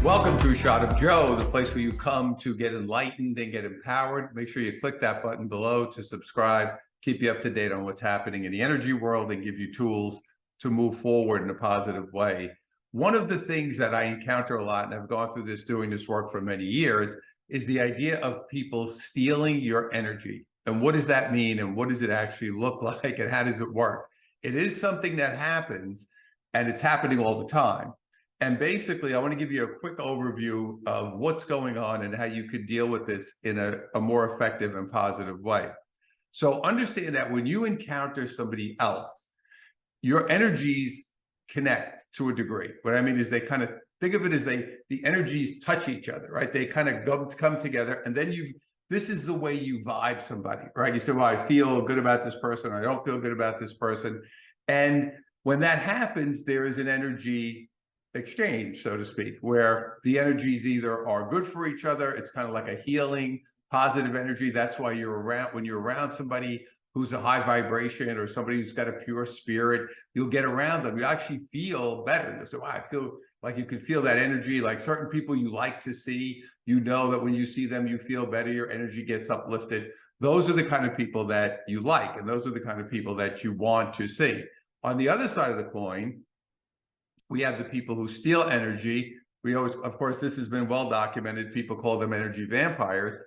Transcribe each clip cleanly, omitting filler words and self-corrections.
Welcome to A Shot of Joe, the place where you come to get enlightened and get empowered. Make sure you click that button below to subscribe, keep you up to date on what's happening in the energy world, and give you tools to move forward in a positive way. One of the things that I encounter a lot, and I've gone through this doing this work for many years, is the idea of people stealing your energy. And what does that mean? And what does it actually look like? And how does it work? It is something that happens, and it's happening all the time. And basically, I want to give you a quick overview of what's going on and how you could deal with this in a more effective and positive way. So understand that when you encounter somebody else, your energies connect to a degree. What I mean is they kind of think of it as the energies touch each other, right? They kind of come together, and then this is the way you vibe somebody, right? You say, well, I feel good about this person, or I don't feel good about this person. And when that happens, there is an energy exchange, so to speak, where the energies either are good for each other. It's kind of like a healing, positive energy. That's why when you're around somebody who's a high vibration or somebody who's got a pure spirit, you'll get around them. You actually feel better. So wow, I feel like you can feel that energy, like certain people you like to see, you know that when you see them, you feel better, your energy gets uplifted. Those are the kind of people that you like, and those are the kind of people that you want to see. On the other side of the coin, we have the people who steal energy. We always, of course, this has been well documented. People call them energy vampires.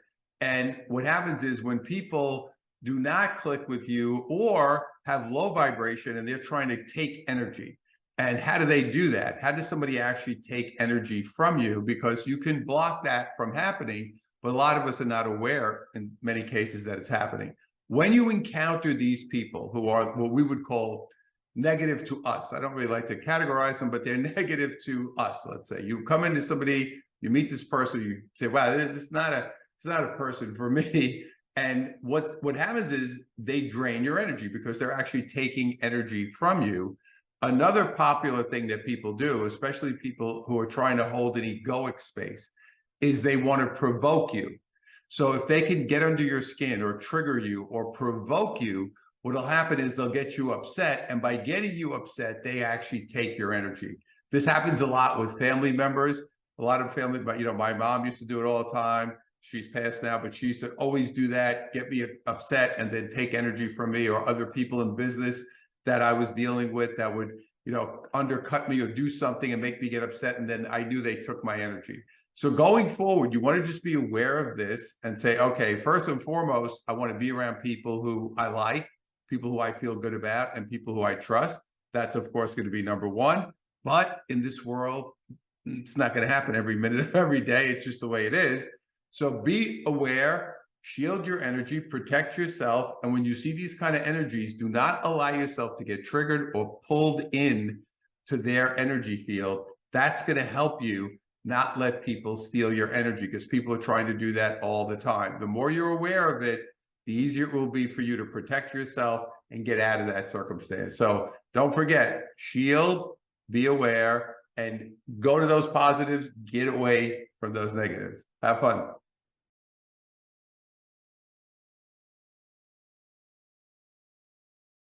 And what happens is when people do not click with you or have low vibration and they're trying to take energy. And how do they do that? How does somebody actually take energy from you? Because you can block that from happening, but a lot of us are not aware in many cases that it's happening. When you encounter these people who are what we would call negative to us. I don't really like to categorize them, but they're negative to us. Let's say you come into somebody, you meet this person, you say, wow, it's not a person for me. And what happens is they drain your energy because they're actually taking energy from you. Another popular thing that people do, especially people who are trying to hold an egoic space, is they want to provoke you. So if they can get under your skin or trigger you or provoke you, what'll happen is they'll get you upset, and by getting you upset, they actually take your energy. This happens a lot with family members. A lot of family, but my mom used to do it all the time. She's passed now, but she used to always do that, get me upset and then take energy from me, or other people in business that I was dealing with that would, undercut me or do something and make me get upset. And then I knew they took my energy. So going forward, you want to just be aware of this and say, okay, first and foremost, I want to be around people who I like, people who I feel good about, and people who I trust. That's, of course, going to be number one. But in this world, it's not going to happen every minute of every day. It's just the way it is. So be aware, shield your energy, protect yourself. And when you see these kind of energies, do not allow yourself to get triggered or pulled in to their energy field. That's going to help you not let people steal your energy, because people are trying to do that all the time. The more you're aware of it, the easier it will be for you to protect yourself and get out of that circumstance. So don't forget, shield, be aware, and go to those positives, get away from those negatives. Have fun.